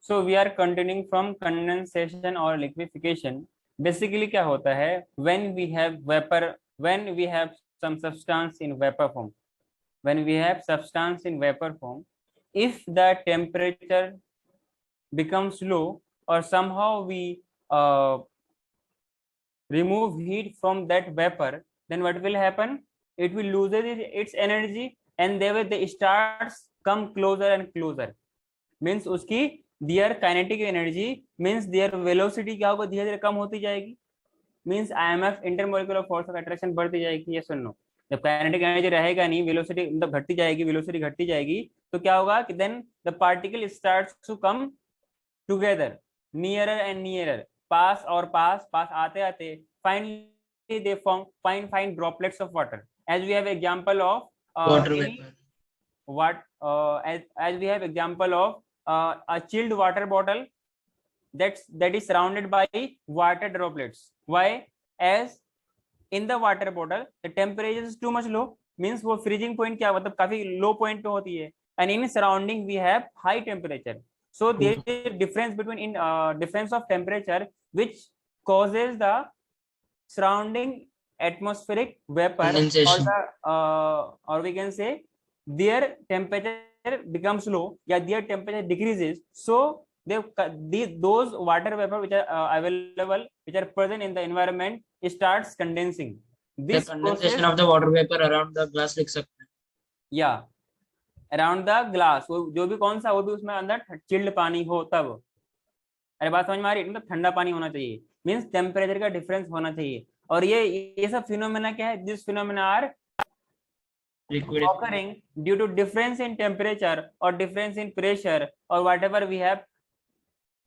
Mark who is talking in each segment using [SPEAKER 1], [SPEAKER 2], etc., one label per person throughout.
[SPEAKER 1] So we are continuing from condensation और liquefaction. Basically क्या होता है, when we have vapour, when we have some substance in vapour form, when we have substance in vapor form, if the temperature becomes low or somehow we uh, remove heat from that vapor, then what will happen? It will lose its energy, and they starts come closer and closer. Means उसकी their kinetic energy means their velocity क्या होगा, धीरे धीरे कम होती जाएगी। Means IMF intermolecular force of attraction बढ़ती जाएगी। ये सुनो, जब काइनेटिक एनर्जी रहेगा नहीं, वेलोसिटी मतलब घटती जाएगी, वेलोसिटी घटती जाएगी, तो क्या होगा कि then the particle starts to come together, nearer and nearer, पास और पास पास आते आते finally they form fine fine droplets of water, as we have example of
[SPEAKER 2] water
[SPEAKER 1] any
[SPEAKER 2] vapour.
[SPEAKER 1] what as we have example of a chilled water bottle that is surrounded by water droplets. Why? As in the water bottle the temperature is too much low, means वो freezing point क्या मतलब काफी low point पे होती है, and in surrounding we have high temperature. So there is a difference between in difference of temperature which causes the surrounding atmospheric vapor or
[SPEAKER 2] condensation.
[SPEAKER 1] the or we can say their temperature becomes low, yeah, their temperature decreases. So those water vapor which are available, which are present in the environment, starts condensing.
[SPEAKER 2] The
[SPEAKER 1] This
[SPEAKER 2] condensation
[SPEAKER 1] process,
[SPEAKER 2] of the water vapour around the glass लिख सकते हैं।
[SPEAKER 1] yeah, around the glass, वो जो भी कौन सा, वो भी उसमें अंदर चिल्ड पानी हो तब। अरे बात समझ में आ रही है? मतलब ठंडा पानी होना चाहिए, मीन्स टेम्परेचर का डिफरेंस होना चाहिए। और ये सब फिनोमेना क्या है, this phenomena are
[SPEAKER 2] liquid.
[SPEAKER 1] occurring due to difference in temperature or difference in pressure or whatever we have।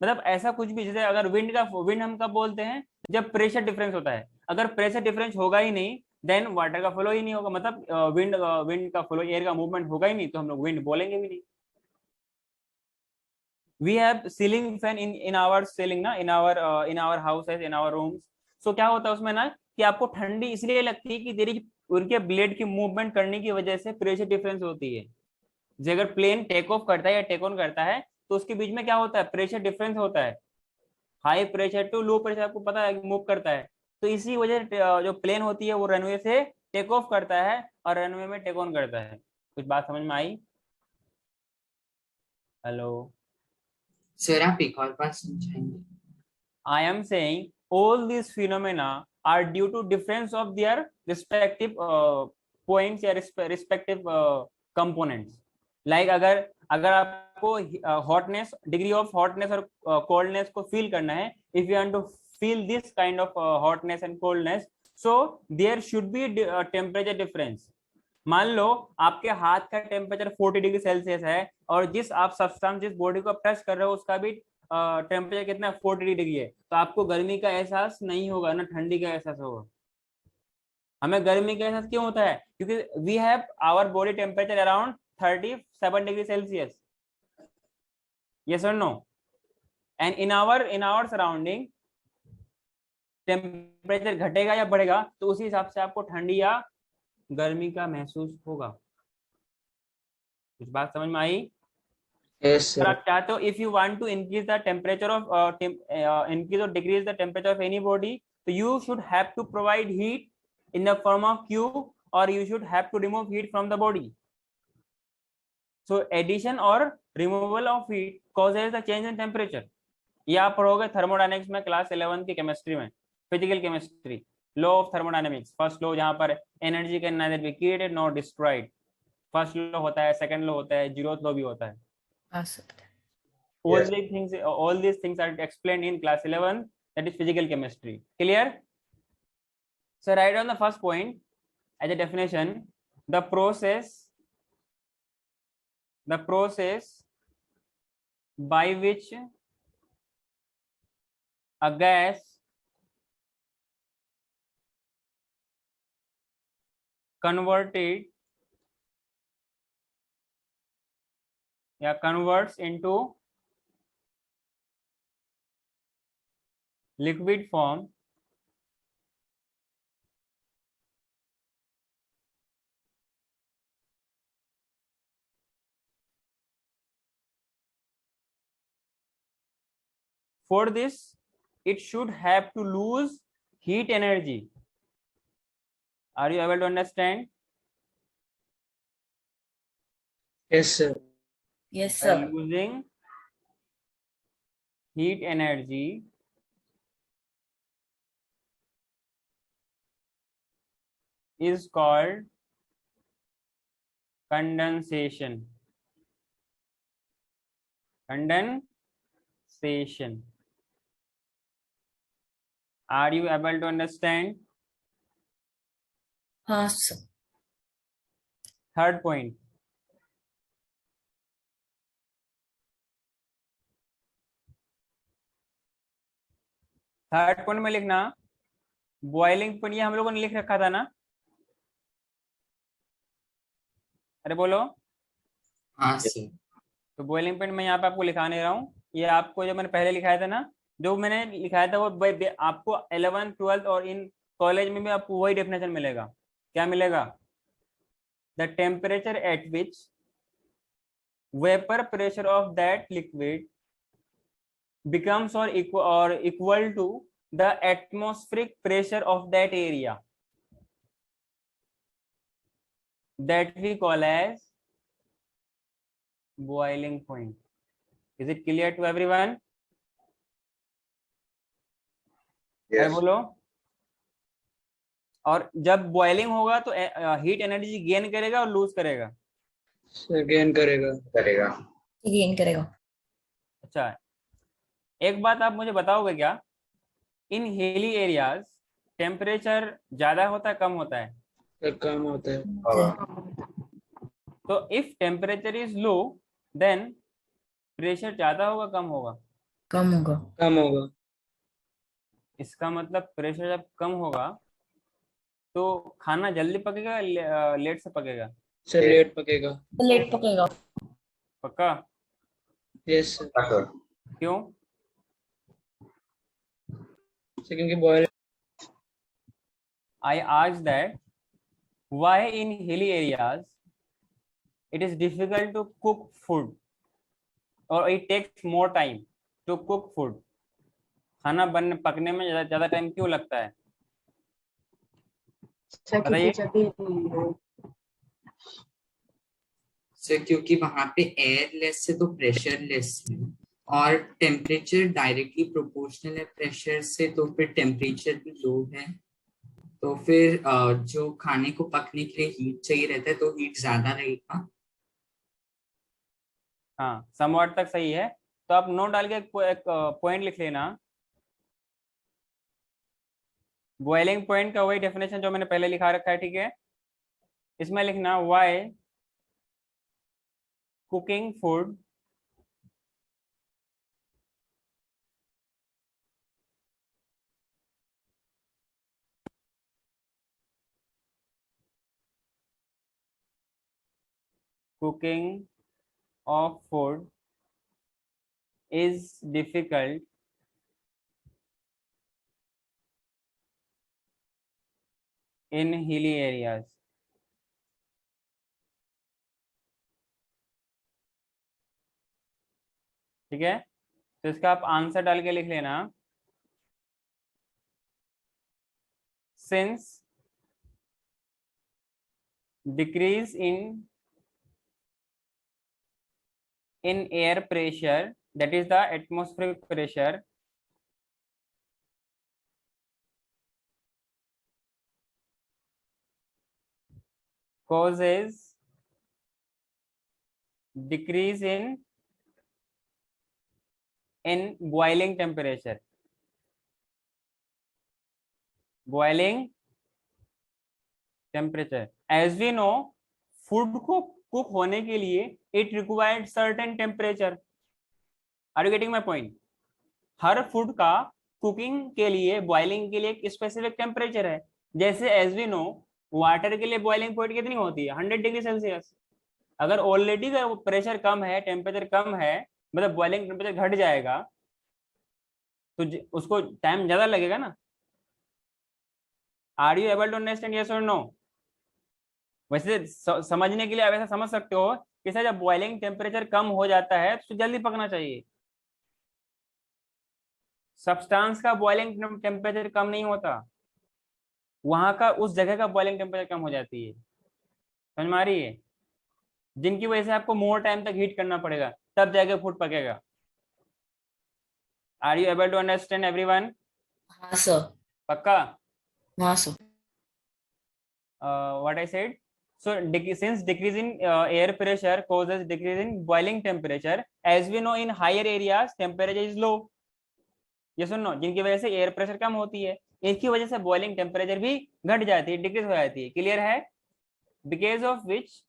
[SPEAKER 1] मतलब ऐसा कुछ भी, जैसे अगर विंड हम कब बोलते हैं, जब प्रेशर डिफरेंस होता है। अगर प्रेशर डिफरेंस होगा ही नहीं, देन वाटर का फ्लो ही नहीं होगा, मतलब विंड का फ्लो, एयर का मूवमेंट होगा ही नहीं, तो हम लोग विंड बोलेंगे भी नहीं। We have ceiling fan in our ceiling ना, in our houses, in our rooms. So क्या होता है उसमें ना, कि आपको ठंडी इसलिए लगती है कि तेरी उनके ब्लेड की मूवमेंट करने की वजह से प्रेशर डिफरेंस होती है। जो अगर प्लेन टेक ऑफ करता है या टेक ऑन करता है, तो उसके बीच में क्या होता है, प्रेशर डिफरेंस होता है। High pressure to low pressure आपको पता है मूव करता है। तो इसी वजह से जो प्लेन होती है वो रनवे से टेक ऑफ करता है और रनवे में टेक ऑन करता है। कुछ बात समझ में आई? हेलो,
[SPEAKER 2] सर आप एक और बात समझाएंगे?
[SPEAKER 1] I am saying all these phenomena are due to difference of their respective points या respective components. Like अगर अगर आपको hotness, degree of hotness और coldness को feel करना है, if you want to feel this kind of hotness and coldness, so there should be a temperature difference. मान लो आपके हाथ का टेम्परेचर 40 डिग्री सेल्सियस है, और जिस आप सब्सटेंस जिस बॉडी को टच कर रहे हो उसका भी टेम्परेचर कितना 40 डिग्री है, तो आपको गर्मी का एहसास नहीं होगा ना ठंडी का एहसास होगा। हमें गर्मी का एहसास क्यों होता है? क्योंकि we have our body temperature around 37 degree Celsius. Yes और no? And in our surrounding temperature घटेगा या बढ़ेगा, तो उसी हिसाब से आपको ठंडी या गर्मी का महसूस होगा। कुछ बात समझ में आई?
[SPEAKER 2] यस
[SPEAKER 1] अगर
[SPEAKER 2] सर।
[SPEAKER 1] आप चाहते हो, if you want to increase the temperature of increase और decrease the temperature of any body, तो you should have to provide heat in the form of Q, और you should have to remove heat from the body. So addition और removal of heat causes the change in temperature. ये आप पढ़ोगे thermodynamics में, class 11 की chemistry में, physical chemistry, law of thermodynamics, first law, जहां पर energy can neither be created nor destroyed. First law होता है, सेकंड लॉ होता है, जीरोथ लॉ भी होता है।
[SPEAKER 2] हाँ sir.
[SPEAKER 1] All these things are explained in class 11, that is physical chemistry. Clear? So write down the first point as a definition: the process by which a gas converted या converts into liquid form For this, it should have to lose heat energy. Are you able to understand?
[SPEAKER 2] Yes, sir.
[SPEAKER 3] Yes,
[SPEAKER 1] By
[SPEAKER 3] sir.
[SPEAKER 1] losing heat energy, is called condensation. Condensation. Are you able to understand?
[SPEAKER 3] हाँ sir.
[SPEAKER 1] Third point. Third point में लिखना boiling point, ये हम लोगों ने लिख रखा था ना? अरे बोलो।
[SPEAKER 2] हाँ सर।
[SPEAKER 1] तो बॉइलिंग पॉइंट मैं यहाँ पे आपको लिखा नहीं रहा हूँ, ये आपको जो मैंने पहले लिखाया था ना, जो मैंने लिखाया था वो आपको 11th 12th और इन कॉलेज में भी आपको वही डेफिनेशन मिलेगा। क्या मिलेगा? The temperature at which vapour pressure of that liquid becomes or equal to the atmospheric pressure of that area, that we call as boiling point. Is it clear to everyone?
[SPEAKER 4] Yes.
[SPEAKER 1] बोलो। और जब boiling होगा तो heat energy gain करेगा और loose करेगा?
[SPEAKER 2] Gain करेगा।
[SPEAKER 4] करेगा।
[SPEAKER 3] गेन करेगा।
[SPEAKER 1] अच्छा, एक बात आप मुझे बताओगे क्या, इन हिली एरियाज टेम्परेचर ज्यादा होता है कम होता है?
[SPEAKER 2] कम होता है।
[SPEAKER 1] तो if temperature is low then pressure ज्यादा होगा कम होगा?
[SPEAKER 3] कम होगा।
[SPEAKER 2] कम होगा।
[SPEAKER 1] इसका मतलब प्रेशर जब कम होगा तो खाना जल्दी पकेगा लेट से पकेगा?
[SPEAKER 2] सर लेट पकेगा।
[SPEAKER 3] लेट पकेगा।
[SPEAKER 1] पक्का?
[SPEAKER 2] Yes sir.
[SPEAKER 4] सर।
[SPEAKER 1] क्यों?
[SPEAKER 2] क्योंकि boil.
[SPEAKER 1] I asked that why in hilly areas it is difficult to cook food or it takes more time to cook food. खाना बनने पकने में ज्यादा टाइम क्यों लगता है? बताइए।
[SPEAKER 2] सर क्योंकि वहां पे एयर लेस है तो प्रेशर लेस है, और टेम्परेचर डायरेक्टली प्रोपोर्शनल है प्रेशर से, तो फिर टेम्परेचर भी लो है, तो फिर जो खाने को पकने के लिए हीट चाहिए रहता है तो हीट ज्यादा रहेगा।
[SPEAKER 1] हाँ, समवाट तक सही है। तो आप नोट डाल के एक पॉइंट लिख लेना। बॉइलिंग पॉइंट का वही डेफिनेशन जो मैंने पहले लिखा रखा है, ठीक है? इसमें लिखना why cooking food cooking of food is difficult in hilly areas. ठीक है? तो इसका आप आंसर डाल के लिख लेना, since decrease in air pressure, that is the atmospheric pressure, causes decrease in boiling temperature. Boiling temperature, as we know, food को कुक होने के लिए it required certain temperature. Are you getting my point? Her food का cooking के लिए boiling के लिए एक स्पेसिफिक टेम्परेचर है। जैसे एज वी नो वाटर के लिए बॉइलिंग पॉइंट कितनी होती है? 100 डिग्री सेल्सियस। अगर ऑलरेडी का प्रेशर कम है, टेम्परेचर कम है, मतलब बॉइलिंग टेम्परेचर घट जाएगा तो उसको टाइम ज्यादा लगेगा ना। Are you able to understand, yes और नो? वैसे समझने के लिए आप ऐसा समझ सकते हो कि सर जब बॉइलिंग टेम्परेचर कम हो जाता है तो जल्दी पकना चाहिए। सब्सटेंस का बॉइलिंग टेम्परेचर कम नहीं होता, वहां का उस जगह का बॉइलिंग टेम्परेचर कम हो जाती है। समझ में आ रही है? जिनकी वजह से आपको मोर टाइम तक हीट करना पड़ेगा, तब जाके फूड पकेगा। Are you able to understand everyone?
[SPEAKER 3] हाँ सर।
[SPEAKER 1] पक्का?
[SPEAKER 3] हाँ sir.
[SPEAKER 1] What I said. So since decrease in air pressure causes decrease in boiling temperature, as we know in higher areas temperature is low. ये सुनो, जिनकी वजह से air pressure कम होती है, इनकी वजह से बॉइलिंग टेम्परेचर भी घट जाती है, डिक्रीज हो जाती है। क्लियर है? Because of which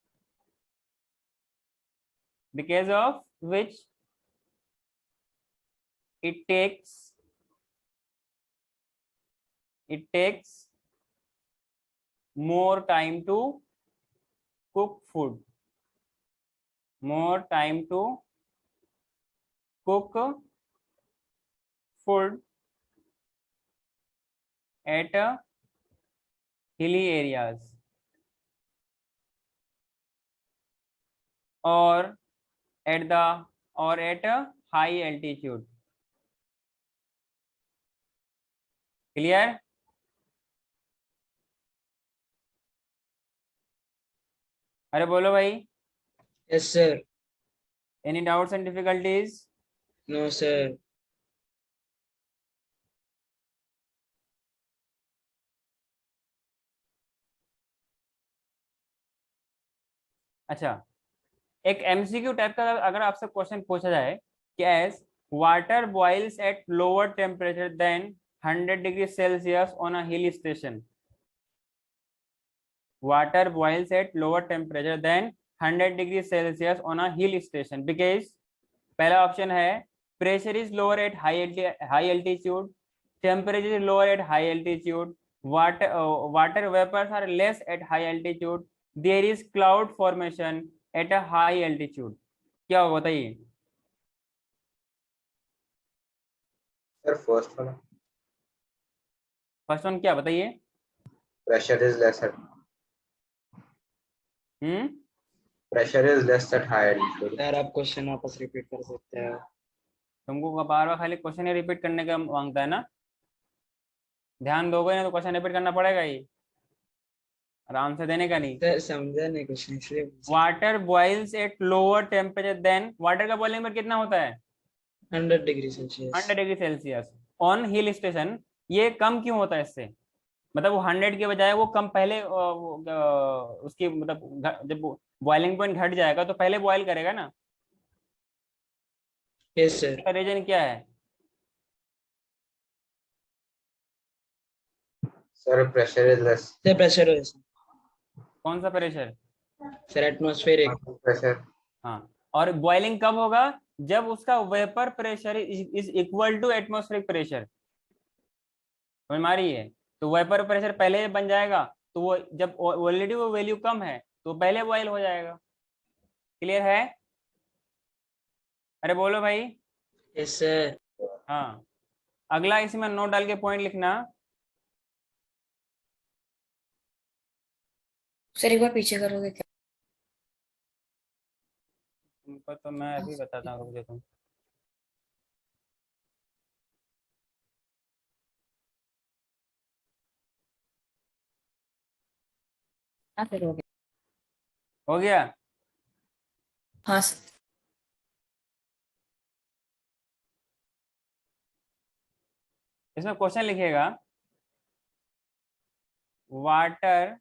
[SPEAKER 1] it takes more time to cook food, more time to cook food at hilly areas or at high altitude. Clear? अरे बोलो भाई।
[SPEAKER 5] Yes, sir.
[SPEAKER 1] Any doubts and difficulties?
[SPEAKER 5] No, sir.
[SPEAKER 1] अच्छा, एक MCQ type का अगर आपसे question पूछा जाए कि as water boils at lower temperature than 100 degree Celsius on a hill station, water boils at lower temperature than 100 degree Celsius on a hill station because पहला option है pressure is lower at high altitude, temperature is lower at high altitude, water vapors are less at high altitude, there is cloud formation at a high altitude. क्या होगा बताइए?
[SPEAKER 4] Sir first वाला,
[SPEAKER 1] first one क्या बताइए?
[SPEAKER 4] Pressure is less at pressure is less at high altitude.
[SPEAKER 5] Sir आप question वापस repeat कर सकते हैं?
[SPEAKER 1] तुमको बार बार खाली क्वेश्चन ही रिपीट करने का मांगता है ना, ध्यान दोगे ना तो क्वेश्चन रिपीट करना पड़ेगा ही, आराम से देने का नहीं।
[SPEAKER 5] सर समझा नहीं क्वेश्चन इसलिए
[SPEAKER 1] water boils at lower temperature than, water का बॉइलिंग पर कितना होता है?
[SPEAKER 5] 100 degree Celsius.
[SPEAKER 1] 100 degree Celsius on hill station. ये कम क्यों होता है इससे? मतलब वो 100 के बजाय वो कम पहले उसकी मतलब जब बॉइलिंग पॉइंट घट जाएगा तो पहले बॉइल करेगा ना।
[SPEAKER 5] Yes sir.
[SPEAKER 1] इसका रीजन क्या है?
[SPEAKER 4] Sir pressure is less.
[SPEAKER 5] Sir pressure है
[SPEAKER 1] कौन सा प्रेशर?
[SPEAKER 5] Sir atmospheric
[SPEAKER 4] pressure.
[SPEAKER 1] हाँ, और बॉइलिंग कब होगा? जब उसका vapour pressure is equal to atmospheric pressure. समझ में आ रही है? तो वेपर प्रेशर पहले बन जाएगा, तो वो जब ऑलरेडी वो वैल्यू कम है तो पहले बॉइल हो जाएगा। क्लियर है? अरे बोलो भाई।
[SPEAKER 5] Yes sir.
[SPEAKER 1] हाँ, अगला इसमें नोट डाल के पॉइंट लिखना।
[SPEAKER 3] सर एक बार पीछे करोगे क्या?
[SPEAKER 1] तुमको तो मैं अभी बताता हूँ, रुक जाओ तुम।
[SPEAKER 3] हाँ सर हो गया।
[SPEAKER 1] हो गया?
[SPEAKER 3] हाँ सर।
[SPEAKER 1] इसमें क्वेश्चन लिखिएगा water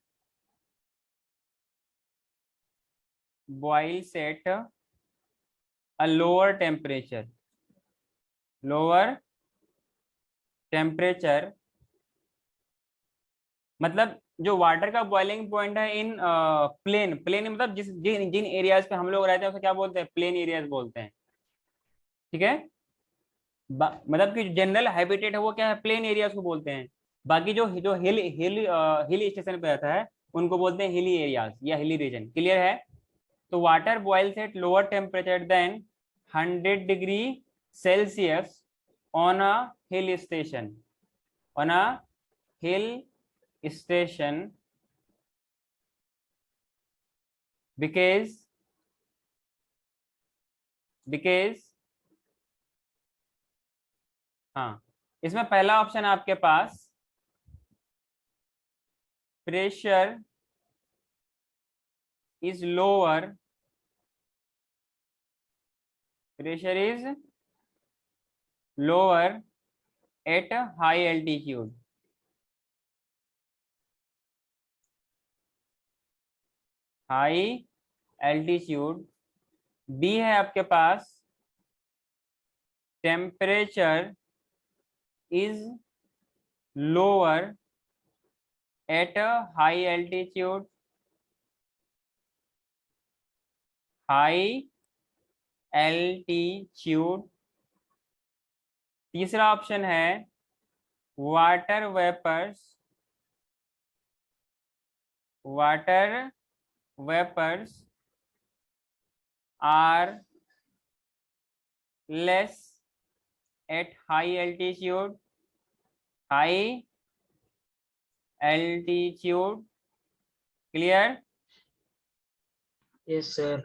[SPEAKER 1] boils at a lower temperature मतलब जो वाटर का बॉइलिंग पॉइंट है इन प्लेन मतलब जिन जिन एरियाज पे हम लोग रहते हैं उसे क्या बोलते हैं? प्लेन एरियाज बोलते हैं। ठीक है? मतलब कि जनरल हैबिटेट है वो क्या है? प्लेन एरियाज को बोलते हैं। बाकी जो जो हिल स्टेशन पे रहता है उनको बोलते हैं हिली एरियाज या हिली रीजन। क्लियर है? तो water boils at lower temperature than 100 degree Celsius on a hill station, on a hill station because हाँ इसमें पहला ऑप्शन है आपके पास pressure is lower, pressure is lower at high altitude. High altitude. B है आपके पास temperature is lower at a high altitude. High altitude. तीसरा option है water vapours are less at high altitude, clear?
[SPEAKER 5] Yes, sir.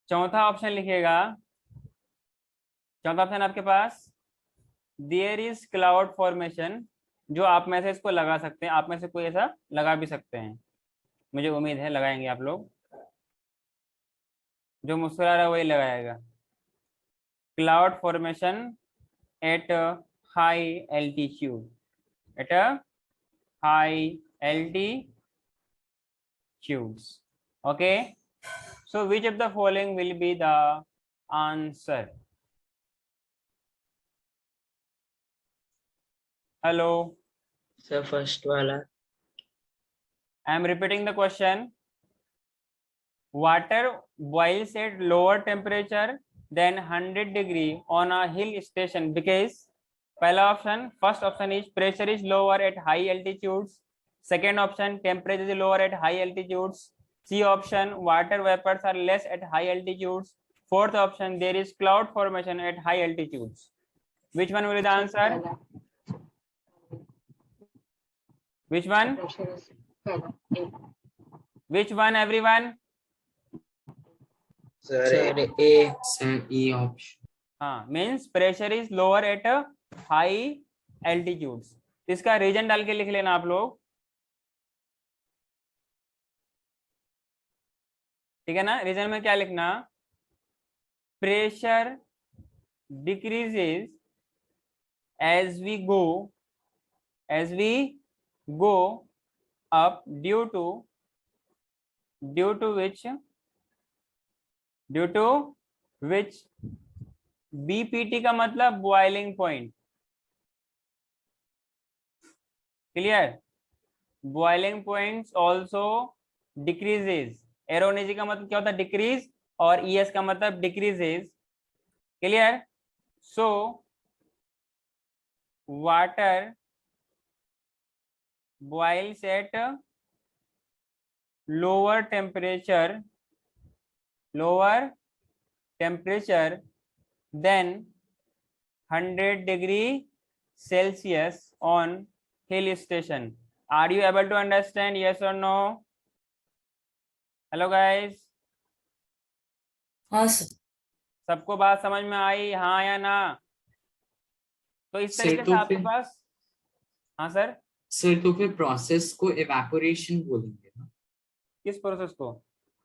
[SPEAKER 1] चौथा option लिखिएगा, चौथा option आपके पास there is cloud formation, जो आप में से इसको लगा सकते हैं, आप में से कोई ऐसा लगा भी सकते हैं, मुझे उम्मीद है लगाएंगे आप लोग, जो मुस्कुरा रहा है वही लगाएगा। Cloud formation eight high altitude, at high altitudes, okay. So which of the following will be the answer? Hello.
[SPEAKER 5] Sir, first wala.
[SPEAKER 1] I am repeating the question. Water boils at lower temperature than 100 degree on a hill station because पहला option, first option is pressure is lower at high altitudes. Second option, temperature is lower at high altitudes. C option, water vapors are less at high altitudes. Fourth option, there is cloud formation at high altitudes. Which one will be the answer? Which one? Which one, everyone?
[SPEAKER 4] Sir,
[SPEAKER 5] Sir,
[SPEAKER 4] A.
[SPEAKER 5] A.
[SPEAKER 2] Sir, E option.
[SPEAKER 1] हाँ, means pressure is lower at a high altitudes. इसका reason डाल के लिख लेना आप लोग, ठीक है ना? रीजन में क्या लिखना? Pressure decreases as we go up due to which BPT का मतलब boiling point, clear? Boiling points also decreases, एरोनेजी का मतलब क्या होता है? डिक्रीज, और ES का मतलब decreases, clear? So water boils at lower temperature than 100 degree Celsius on hill station. Are you able to understand? Yes or no? Hello guys,
[SPEAKER 3] हाँ सर।
[SPEAKER 1] सबको बात समझ में आई, हाँ या ना? तो इस
[SPEAKER 2] सर,
[SPEAKER 1] तरीके
[SPEAKER 2] तो
[SPEAKER 1] से आपके
[SPEAKER 2] फिर-
[SPEAKER 1] पास, हाँ सर,
[SPEAKER 2] सर तो फिर प्रोसेस को इवेपोरेशन बोलेंगे ना?
[SPEAKER 1] किस प्रोसेस को?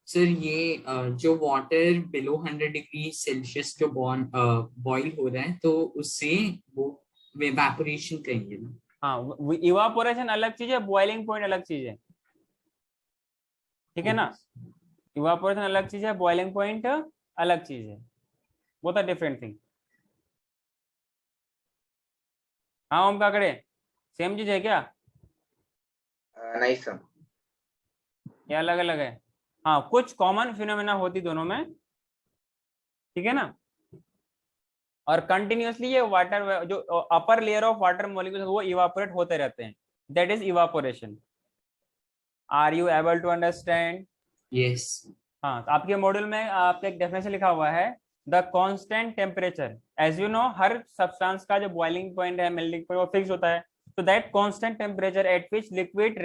[SPEAKER 2] सर ये जो वाटर बिलो 100 डिग्री सेल्सियस जो बॉईल हो रहा है तो उससे वो इवेपोरेशन कहेंगे ना?
[SPEAKER 1] हाँ, इवापोरेशन अलग चीज है, बॉइलिंग पॉइंट अलग चीज है, ठीक है ना? इवापोरेशन अलग चीज है, बॉइलिंग पॉइंट अलग चीज है, वो तो डिफरेंट थिंग। हाँ ओम काकड़े, सेम चीज है क्या
[SPEAKER 4] नहीं सर।
[SPEAKER 1] या अलग अलग है? हाँ, कुछ कॉमन फिनोमेना होती दोनों में, ठीक है ना? और कंटिन्यूअसली ये वाटर जो upper layer of water molecules वो इवापोरेट होते रहते हैं, that is evaporation. Are you able to understand?
[SPEAKER 2] Yes.
[SPEAKER 1] हाँ, तो आपके मॉड्यूल में आपका एक डेफिनेशन लिखा हुआ है, the constant temperature. As you know, हर सब्सटेंस का जो बॉइलिंग पॉइंट है, मेल्टिंग पॉइंट, वो फिक्स होता है। तो that constant temperature at which liquid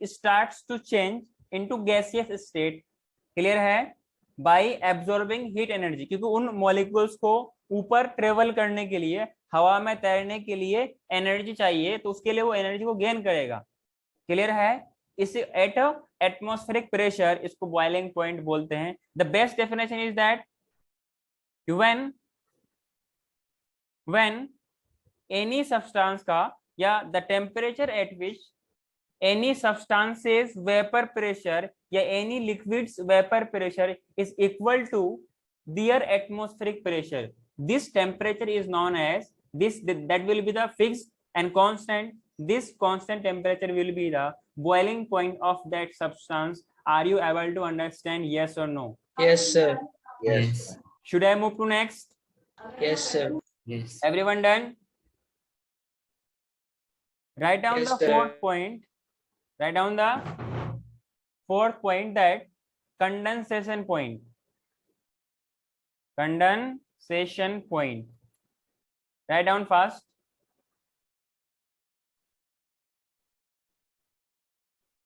[SPEAKER 1] starts to change into gaseous state, clear है? बाय एब्जॉर्बिंग हीट एनर्जी, क्योंकि उन मॉलिक्यूल्स को ऊपर ट्रेवल करने के लिए, हवा में तैरने के लिए एनर्जी चाहिए, तो उसके लिए वो एनर्जी को गेन करेगा। क्लियर है? इस एट एटमॉस्फेरिक प्रेशर, इसको बॉइलिंग पॉइंट बोलते हैं। The best definition is that when any substance का या the temperature at which any substance's vapor pressure या any liquid's vapor pressure is equal to their atmospheric pressure, this temperature is known as that will be the fixed and constant. This constant temperature will be the boiling point of that substance. Are you able to understand? Yes or no?
[SPEAKER 5] Yes, sir.
[SPEAKER 2] Yes.
[SPEAKER 1] Should I move to next?
[SPEAKER 5] Yes, sir.
[SPEAKER 2] Yes.
[SPEAKER 1] Everyone done? Write down
[SPEAKER 5] Yes,
[SPEAKER 1] the
[SPEAKER 5] sir.
[SPEAKER 1] fourth point. Write down the fourth point, that condensation point. Condensation point. Write down fast.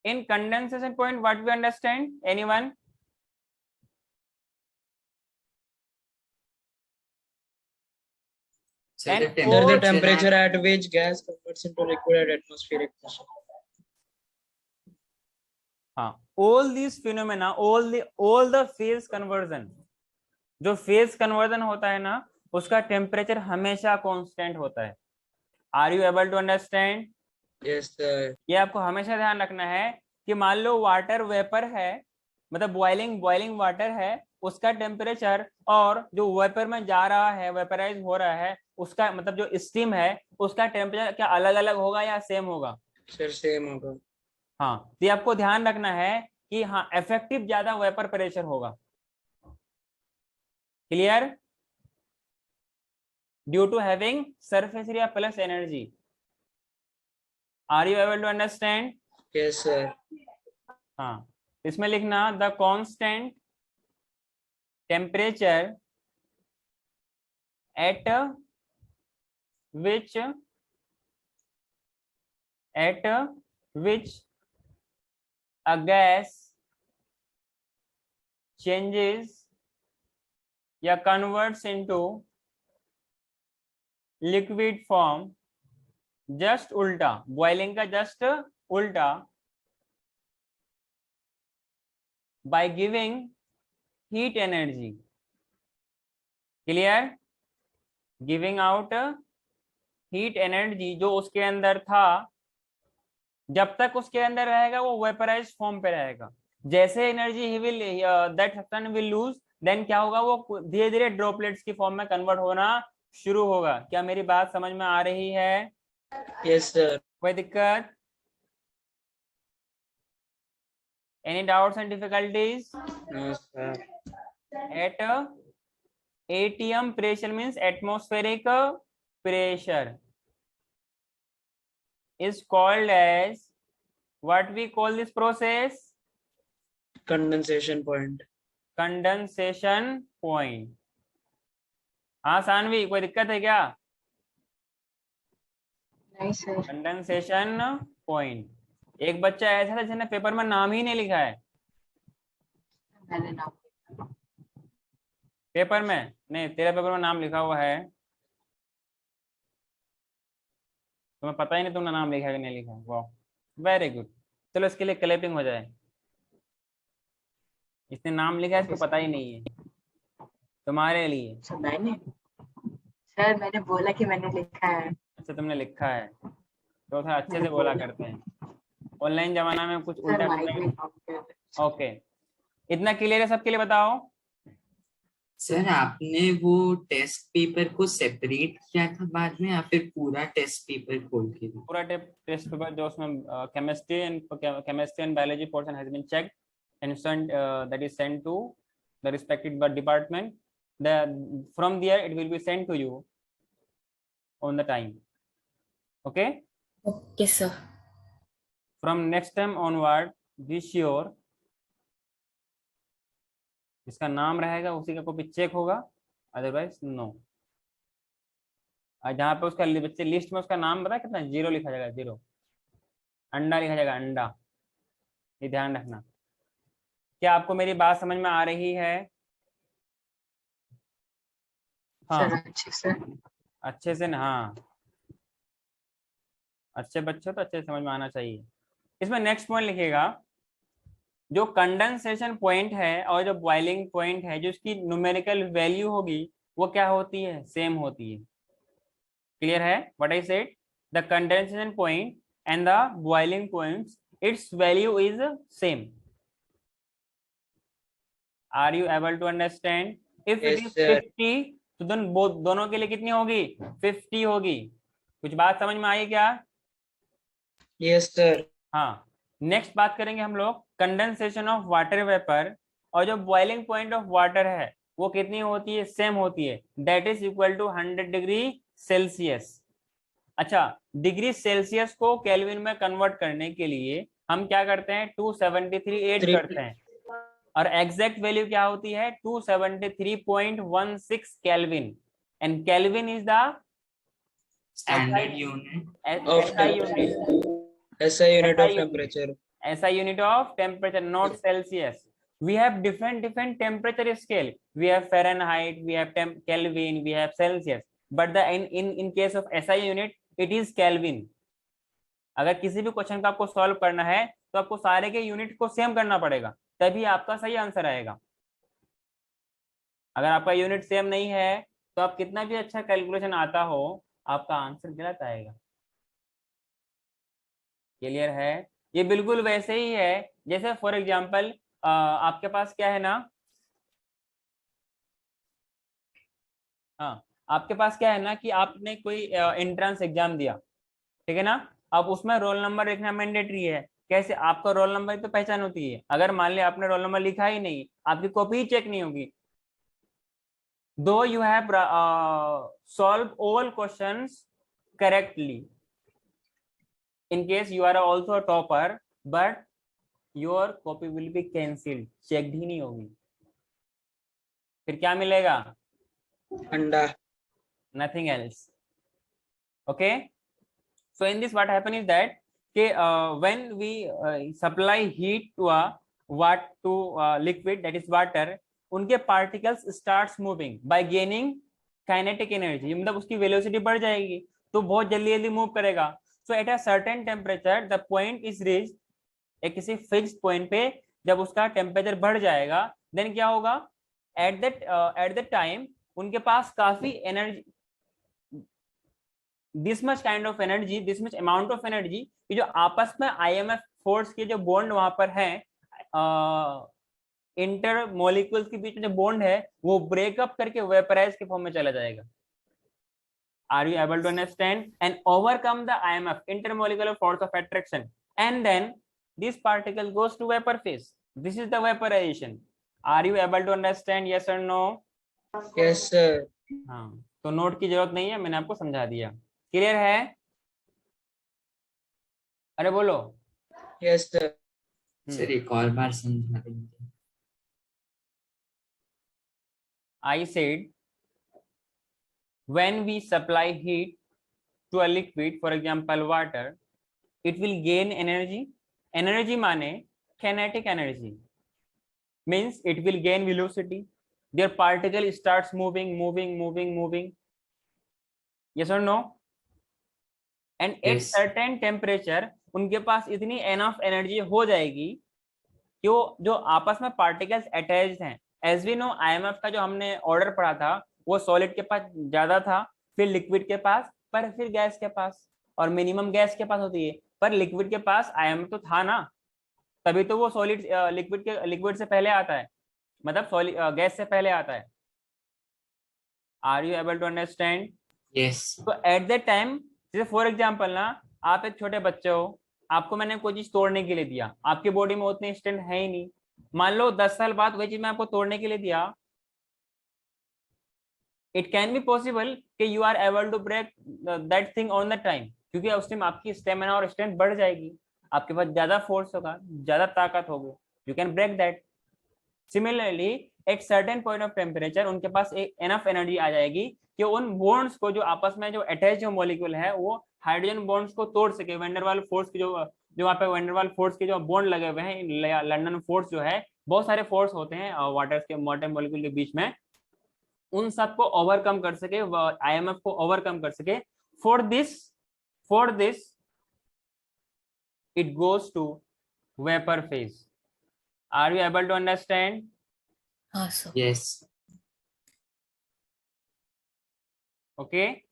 [SPEAKER 1] In condensation point, what we understand? Anyone?
[SPEAKER 2] So
[SPEAKER 1] And
[SPEAKER 2] the
[SPEAKER 1] all
[SPEAKER 5] The
[SPEAKER 2] temperature
[SPEAKER 5] temperature at which gas converts into liquid at atmospheric pressure.
[SPEAKER 1] all these phenomena, all the phase conversion, जो phase conversion होता है ना, उसका temperature हमेशा constant होता है। Are you able to understand?
[SPEAKER 5] Yes, sir.
[SPEAKER 1] ये आपको हमेशा ध्यान रखना है कि मान लो वाटर वेपर है, मतलब बॉइलिंग वाटर है, उसका टेम्परेचर और जो वेपर में जा रहा है, वेपराइज हो रहा है, उसका मतलब जो स्टीम है, उसका टेम्परेचर क्या अलग अलग होगा या सेम होगा?
[SPEAKER 5] Sir, same होगा.
[SPEAKER 1] हाँ, तो ये आपको ध्यान रखना है कि हाँ, इफेक्टिव ज्यादा वेपर प्रेशर होगा। Clear? Due to having surface area plus energy. Are you able to understand?
[SPEAKER 5] Yes, sir.
[SPEAKER 1] हाँ, इसमें लिखना the constant temperature at which a gas changes या converts into liquid form, just उल्टा, boiling का just उल्टा, by giving heat energy. Clear? Giving out heat energy, जो उसके अंदर था, जब तक उसके अंदर रहेगा वो वेपराइज फॉर्म पे रहेगा। जैसे एनर्जी ही will that substance will lose, then क्या होगा, वो धीरे धीरे ड्रॉपलेट्स की फॉर्म में कन्वर्ट होना शुरू होगा। क्या मेरी बात समझ में आ रही है?
[SPEAKER 5] Yes, sir.
[SPEAKER 1] कोई दिक्कत? Any doubts and difficulties?
[SPEAKER 5] No, sir.
[SPEAKER 1] At ATM pressure means atmospheric pressure is called as, what we call this process?
[SPEAKER 5] Condensation point.
[SPEAKER 1] Condensation point. हाँ सानवी, कोई दिक्कत है क्या?
[SPEAKER 3] नहीं सर।
[SPEAKER 1] Condensation point. एक बच्चा ऐसा था जिसने पेपर में नाम ही नहीं लिखा है।
[SPEAKER 3] मैंने नाम
[SPEAKER 1] पेपर में नहीं, तेरा पेपर में नाम लिखा हुआ है, तुम्हें पता ही नहीं तुमने नाम लिखा है कि नहीं लिखा। वाह, वेरी गुड। चलो इसके लिए क्लैपिंग हो जाए। इसने नाम लिखा है, इसको पता ही नहीं है, तुम्हारे लिए।
[SPEAKER 3] सर मैंने बोला कि मैंने लिखा है।
[SPEAKER 1] अच्छा, तुमने लिखा है तो थोड़ा अच्छे से बोला करते हैं। ऑनलाइन जमाना में कुछ उल्टा करना। ओके, इतना क्लियर है सबके लिए? बताओ
[SPEAKER 2] सर, आपने वो टेस्ट पेपर को सेपरेट किया था बाद में, या फिर पूरा टेस्ट पेपर खोल के?
[SPEAKER 1] पूरा टेस्ट पेपर जो उसमें chemistry and biology portion has been checked and sent that is sent to the respective department. From there it will be sent to you on the time. Okay,
[SPEAKER 3] okay sir.
[SPEAKER 1] from next time onward be sure जिसका नाम रहेगा उसी का copy check होगा, otherwise no. जहाँ पे उसका बच्चे लिस्ट में उसका नाम बता कितना, 0 लिखा जाएगा, 0। अंडा लिखा जाएगा, अंडा। ये ध्यान रखना। क्या आपको मेरी बात समझ में आ रही है? हाँ
[SPEAKER 3] सर अच्छे से।
[SPEAKER 1] अच्छे से ना, हाँ अच्छे बच्चे हो तो अच्छे से समझ में आना चाहिए। इसमें नेक्स्ट पॉइंट लिखिएगा, जो कंडेंसेशन पॉइंट है और जो बॉइलिंग पॉइंट है, जो इसकी न्यूमेरिकल वैल्यू होगी वो क्या होती है, सेम होती है। क्लियर है what I said? The condensation point and the boiling point, it's value is same. Are you able to understand? If it
[SPEAKER 5] Yes,
[SPEAKER 1] is
[SPEAKER 5] sir.
[SPEAKER 1] 50 तो दोनों के लिए कितनी होगी, 50 होगी। कुछ बात समझ में आई क्या?
[SPEAKER 5] Yes, sir.
[SPEAKER 1] हाँ। नेक्स्ट बात करेंगे हम लोग कंडेंसेशन ऑफ वाटर वेपर, और जो बॉइलिंग पॉइंट ऑफ वाटर है वो कितनी होती है, सेम होती है, that is equal to 100 degree Celsius. अच्छा, डिग्री सेल्सियस को केल्विन में कन्वर्ट करने के लिए हम क्या करते हैं, 273 ऐड
[SPEAKER 5] Three.
[SPEAKER 1] करते हैं, और एग्जैक्ट वैल्यू क्या होती है, 273.16 kelvin. And kelvin is the
[SPEAKER 2] standard unit
[SPEAKER 5] Of
[SPEAKER 1] SI unit,
[SPEAKER 5] SI unit
[SPEAKER 1] SI
[SPEAKER 5] of
[SPEAKER 1] unit,
[SPEAKER 5] temperature.
[SPEAKER 1] SI unit of temperature, not Celsius. We have different temperature scale. We have Fahrenheit, we have Kelvin, we have Celsius. But the in case of SI unit, it is Kelvin. अगर किसी भी question का आपको solve करना है तो आपको सारे के यूनिट को सेम करना पड़ेगा, तभी आपका सही आंसर आएगा। अगर आपका यूनिट सेम नहीं है तो आप कितना भी अच्छा कैलकुलेशन आता हो, आपका आंसर गलत आएगा। क्लियर है? ये बिल्कुल वैसे ही है जैसे फॉर एग्जांपल आपके पास क्या है ना, हाँ आपके पास क्या है ना कि आपने कोई एंट्रेंस एग्जाम दिया, ठीक है ना, अब उसमें रोल नंबर लिखना मैंडेटरी है। कैसे? आपका रोल नंबर तो पहचान होती है, अगर मान लिया आपने रोल नंबर लिखा ही नहीं, आपकी कॉपी ही चेक नहीं होगी। दो you have solve all questions correctly, in case you are also a topper, but your copy will be cancelled, checked ही नहीं होगी। फिर क्या मिलेगा?
[SPEAKER 5] Anda.
[SPEAKER 1] Nothing else. Okay, so in this what happen is that when we supply heat to a liquid, that is water, उनके particles starts moving by gaining kinetic energy, मतलब उसकी velocity बढ़ जाएगी तो बहुत जल्दी जल्दी मूव करेगा। so at a certain temperature the point is reached, एक किसी फिक्स्ड पॉइंट पे जब उसका टेम्परेचर बढ़ जाएगा, देन क्या होगा, एट दैट टाइम उनके पास काफी energy, this much kind of energy, this much amount of energy, कि जो आपस में IMF फोर्स के जो बॉन्ड वहां पर है, इंटर मॉलिक्यूल्स के बीच में जो बॉन्ड है वो ब्रेकअप करके वेपराइज के फॉर्म में चला जाएगा। Are you able to understand? And overcome the IMF, intermolecular force of attraction, and then this particle goes to vapor phase. This is the vaporization. Are you able to understand? Yes or no?
[SPEAKER 5] Yes, sir.
[SPEAKER 1] हाँ, तो note की जरूरत नहीं है, मैंने आपको समझा दिया। क्लियर है? अरे बोलो।
[SPEAKER 5] Yes, sir.
[SPEAKER 2] सर एक और बार समझा देंगे।
[SPEAKER 1] I said when we supply heat to a liquid, for example water, it will gain energy. Energy माने kinetic energy, means it will gain velocity. Their particle starts moving. Yes or no? And at
[SPEAKER 2] Yes.
[SPEAKER 1] certain temperature उनके पास इतनी enough energy हो जाएगी कि वो जो आपस में particles attached हैं, as we know IMF का जो हमने ऑर्डर पढ़ा था वो सॉलिड के पास ज्यादा था, फिर लिक्विड के पास, पर फिर गैस के पास, और मिनिमम गैस के पास होती है, पर लिक्विड के पास IMF तो था ना, तभी तो वो सॉलिड लिक्विड से पहले आता है, मतलब सॉलिड गैस से पहले आता है। Are you able to understand?
[SPEAKER 2] Yes.
[SPEAKER 1] तो एट दैट टाइम, जैसे फॉर एग्जांपल ना, आप एक छोटे बच्चे हो, आपको मैंने कोई चीज तोड़ने के लिए दिया, आपकी बॉडी में उतनी स्ट्रेंथ है ही नहीं, मान लो 10 साल बाद वही चीज मैं आपको तोड़ने के लिए दिया, इट कैन बी पॉसिबल कि you are able to break that thing on the time, क्योंकि उस टाइम आपकी स्टेमिना और स्ट्रेंथ बढ़ जाएगी, आपके पास ज्यादा फोर्स होगा, ज्यादा ताकत होगी, you can break that. Similarly at certain point of temperature उनके पास एक एनफ एनर्जी आ जाएगी कि उन बॉन्ड्स को, जो आपस में जो अटैच जो मॉलिक्यूल है, वो हाइड्रोजन बॉन्ड्स को तोड़ सके। वेंडरवाल फोर्स की जो वहाँ पे वेंडरवाल फोर्स के जो बॉन्ड लगे हुए हैं, लंदन फोर्स जो है, बहुत सारे फोर्स होते हैं वाटर के मॉलिक्यूल के बीच में, उन सबको ओवरकम कर सके, IMF को ओवरकम कर सके। For this it goes to vapor phase. Are you able to understand?
[SPEAKER 6] हाँ sir.
[SPEAKER 2] Yes.
[SPEAKER 1] Okay.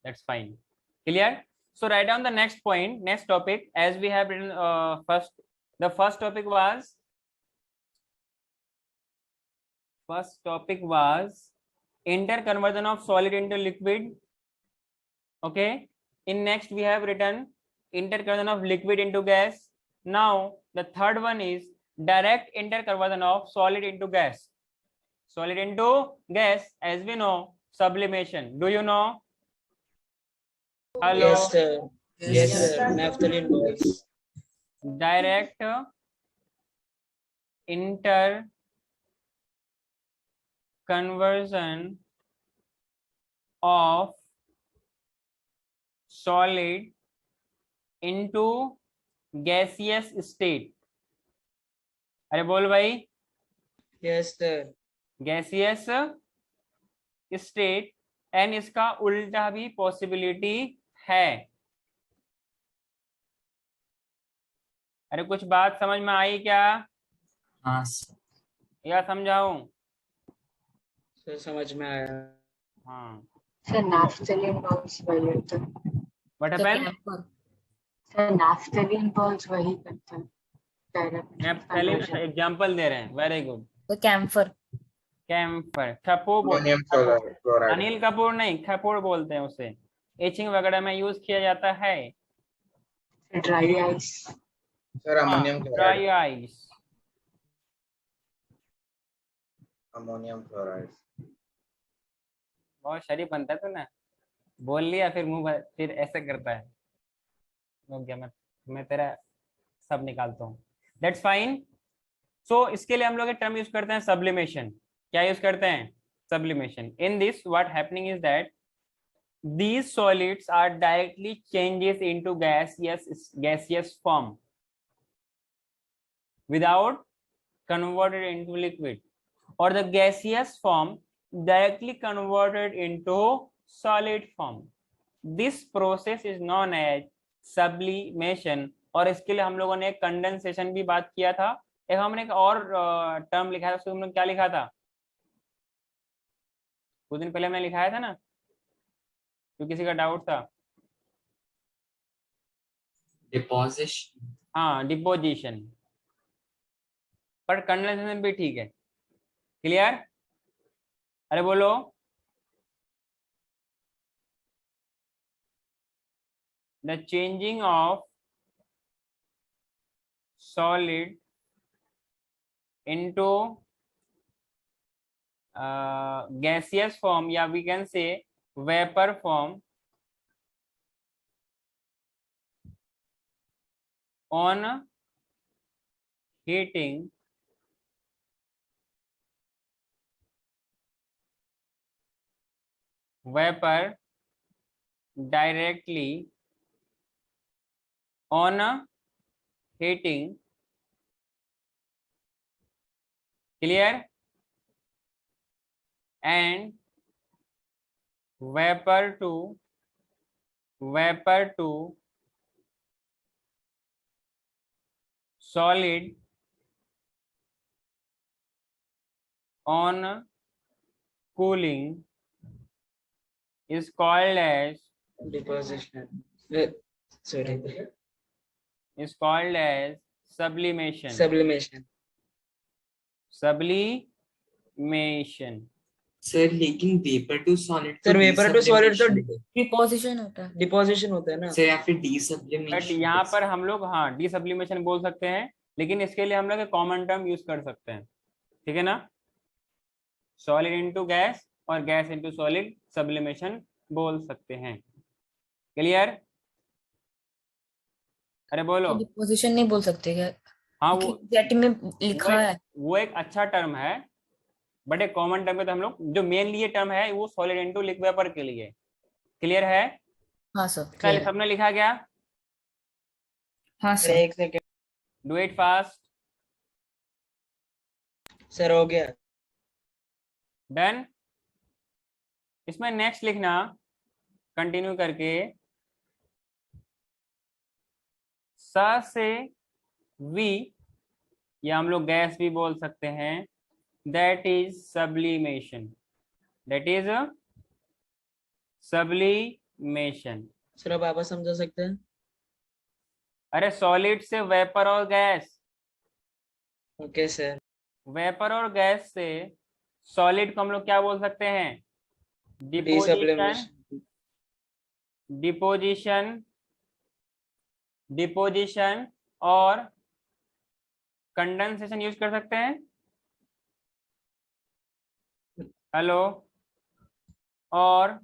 [SPEAKER 1] That's fine. Clear? So write down the next point, next topic, as we have written first. The first topic was interconversion of solid into liquid. Okay. In next we have written interconversion of liquid into gas. Now the third one is direct interconversion of solid into gas. Solid into gas, as we know, sublimation. Do you know? Hello.
[SPEAKER 5] Yes, sir. Yes, sir. Naphthalene balls.
[SPEAKER 1] Direct interconversion of solid into gaseous state. अरे बोल भाई,
[SPEAKER 5] Yes, sir.
[SPEAKER 1] Gaseous state, and इसका उल्टा भी possibility है। अरे कुछ बात समझ में आई क्या,
[SPEAKER 2] हाँ सर।
[SPEAKER 1] या समझाऊं?
[SPEAKER 5] सर समझ में आया।
[SPEAKER 1] हाँ।
[SPEAKER 3] सर naphthalene balls वही होता है।
[SPEAKER 1] व्हाट
[SPEAKER 6] तो
[SPEAKER 1] happened?
[SPEAKER 6] Camphor.
[SPEAKER 3] Sir naphthalene balls वही करते हैं। Direct
[SPEAKER 1] naphthalene
[SPEAKER 3] conversion।
[SPEAKER 1] एग्जांपल दे रहे हैं, वेरी गुड।
[SPEAKER 6] तो कैम्फर।
[SPEAKER 1] कैम्फर, खपो बोलते
[SPEAKER 4] Ammonium
[SPEAKER 1] हैं,
[SPEAKER 4] chloride.
[SPEAKER 1] अनिल कपूर नहीं, खपोर बोलते हैं उसे। एचिंग वगैरह में यूज किया जाता है।
[SPEAKER 3] Dry ice।
[SPEAKER 4] Sir, ammonium
[SPEAKER 1] dry
[SPEAKER 4] chloride.
[SPEAKER 1] Ice.
[SPEAKER 4] Ammonium chloride.
[SPEAKER 1] बहुत शरीफ बनता है तू ना, बोल लिया फिर मुंह फिर ऐसे करता है। हो गया, मैं तेरा सब निकालता हूँ। That's fine. सो इसके लिए हम लोग एक टर्म यूज करते हैं, सब्लिमेशन। क्या यूज करते हैं? Sublimation. In this what happening is that these solids are directly changes into gaseous form without converted into liquid, or the gaseous form directly converted into solid form. This process is known as sublimation. और इसके लिए हम लोगों ने condensation भी बात किया था। एक हमने एक और टर्म लिखा था, उसको हमने क्या लिखा था? कुछ दिन पहले हमने लिखाया था ना, तो किसी का डाउट था?
[SPEAKER 2] डिपोजिशन।
[SPEAKER 1] हाँ, डिपोजिशन, पर कंडेंसेशन भी ठीक है। क्लियर? अरे बोलो। The changing of solid into gaseous form, या we can say vapor form on heating vapor directly on heating. Clear? And vapor to solid on cooling is called as
[SPEAKER 5] Deposition. Sorry.
[SPEAKER 1] sublimation.
[SPEAKER 5] Sublimation.
[SPEAKER 1] Sublimation.
[SPEAKER 2] Sir लेकिन vapour to solid
[SPEAKER 5] sir vapour to solid तो
[SPEAKER 6] deposition होता है।
[SPEAKER 5] Deposition होता है ना।
[SPEAKER 2] Sir या फिर
[SPEAKER 1] but
[SPEAKER 2] डीसब्लिमेशन।
[SPEAKER 1] यहाँ पर हम लोग हाँ डीसब्लिमेशन बोल सकते हैं, लेकिन इसके लिए हम लोग एक कॉमन टर्म यूज कर सकते हैं। ठीक है ना? सॉलिड इनटू गैस और गैस इनटू सॉलिड सब्लिमेशन बोल सकते हैं। क्लियर? अरे बोलो।
[SPEAKER 6] डिपोजिशन नहीं बोल सकते क्या?
[SPEAKER 1] हाँ वो
[SPEAKER 6] जेट में लिखा है।
[SPEAKER 1] वो एक अच्छा टर्म है, बट एक कॉमन टर्म है, तो हम लोग जो मेनली ये टर्म है वो सॉलिड इनटू लिक्विड वेपर के लिए। क्लियर है?
[SPEAKER 6] हाँ सर
[SPEAKER 1] पहले
[SPEAKER 6] क्लियर है।
[SPEAKER 1] सबने लिखा क्या?
[SPEAKER 6] हाँ
[SPEAKER 5] सर
[SPEAKER 6] सर।
[SPEAKER 5] एक second
[SPEAKER 1] do it fast.
[SPEAKER 5] Sir, हो गया।
[SPEAKER 1] डन। इसमें नेक्स्ट लिखना कंटिन्यू करके, स से वी, या हम लोग गैस भी बोल सकते हैं, that is sublimation, that is sublimation.
[SPEAKER 5] Sir अब आप समझा सकते हैं?
[SPEAKER 1] अरे सॉलिड से वेपर और गैस,
[SPEAKER 5] ओके सर।
[SPEAKER 1] वेपर और गैस से सॉलिड को हम लोग क्या बोल सकते हैं? डिपोजिशन,
[SPEAKER 5] डीसब्लिमेशन।
[SPEAKER 1] डिपोजिशन, डिपोजिशन और कंडेंसेशन यूज कर सकते हैं। हेलो? और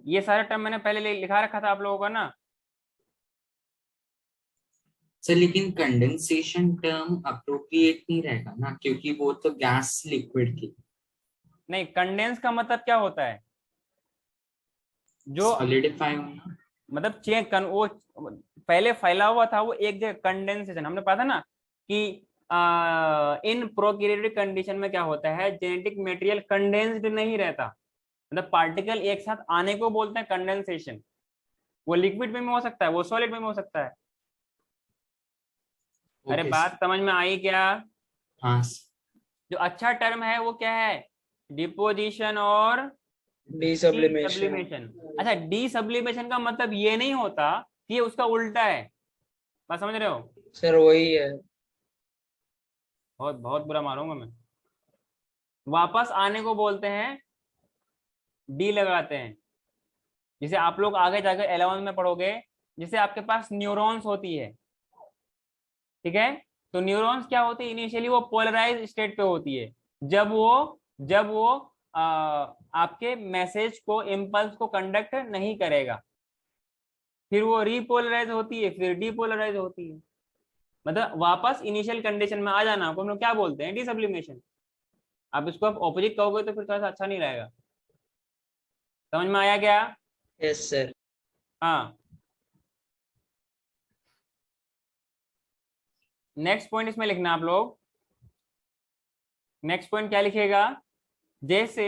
[SPEAKER 1] ये सारे टर्म मैंने पहले लिखा रखा था आप लोगों का ना।
[SPEAKER 2] सर लेकिन कंडेंसेशन टर्म अप्रोप्रिएट नहीं रहेगा ना, क्योंकि वो तो गैस लिक्विड की।
[SPEAKER 1] नहीं, कंडेंस का मतलब क्या होता है? जो
[SPEAKER 2] सॉलिडिफाई होना।
[SPEAKER 1] मतलब वो पहले फैला हुआ था वो एक जगह, कंडेंसेशन हमने पढ़ा था ना कि इन प्रोकैरियोटिक कंडीशन में क्या होता है, जेनेटिक मटेरियल कंडेंस्ड नहीं रहता, मतलब पार्टिकल एक साथ आने को बोलते हैं कंडेंसेशन। वो लिक्विड में हो सकता है, वो सॉलिड में हो सकता है। अरे
[SPEAKER 2] ओके
[SPEAKER 1] बात
[SPEAKER 2] सर।
[SPEAKER 1] समझ में आई क्या?
[SPEAKER 2] हाँ
[SPEAKER 1] जो अच्छा टर्म है वो क्या है? डिपोजिशन और
[SPEAKER 5] डीसब्लिमेशन।
[SPEAKER 1] सब्लिमेशन। अच्छा, डी सब्लिमेशन का मतलब ये नहीं होता कि ये उसका उल्टा है। बात समझ रहे हो?
[SPEAKER 5] सर वही है।
[SPEAKER 1] बहुत बहुत बुरा मारूंगा मैं। वापस आने को बोलते हैं, डी लगाते हैं। जिसे आप लोग आगे जाकर 11 में पढ़ोगे, जिसे आपके पास न्यूरॉन्स होती है, ठीक है? तो न्यूरॉन्स क्या होती है? इनिशियली वो पोलराइज स्टेट पे होती है। जब वो आपके मैसेज को, इम्पल्स को कंडक्ट नहीं करेगा, फिर वो रीपोलराइज होती है, फिर डीपोलराइज होती है। मतलब वापस इनिशियल कंडीशन में आ जाना को हम लोग क्या बोलते हैं? डीसब्लिमेशन। अब इसको आप ऑपोजिट कहोगे तो फिर थोड़ा सा अच्छा नहीं रहेगा। समझ में आया क्या?
[SPEAKER 5] Yes sir.
[SPEAKER 1] हाँ। नेक्स्ट पॉइंट इसमें लिखना आप लोग। नेक्स्ट पॉइंट क्या लिखेगा? जैसे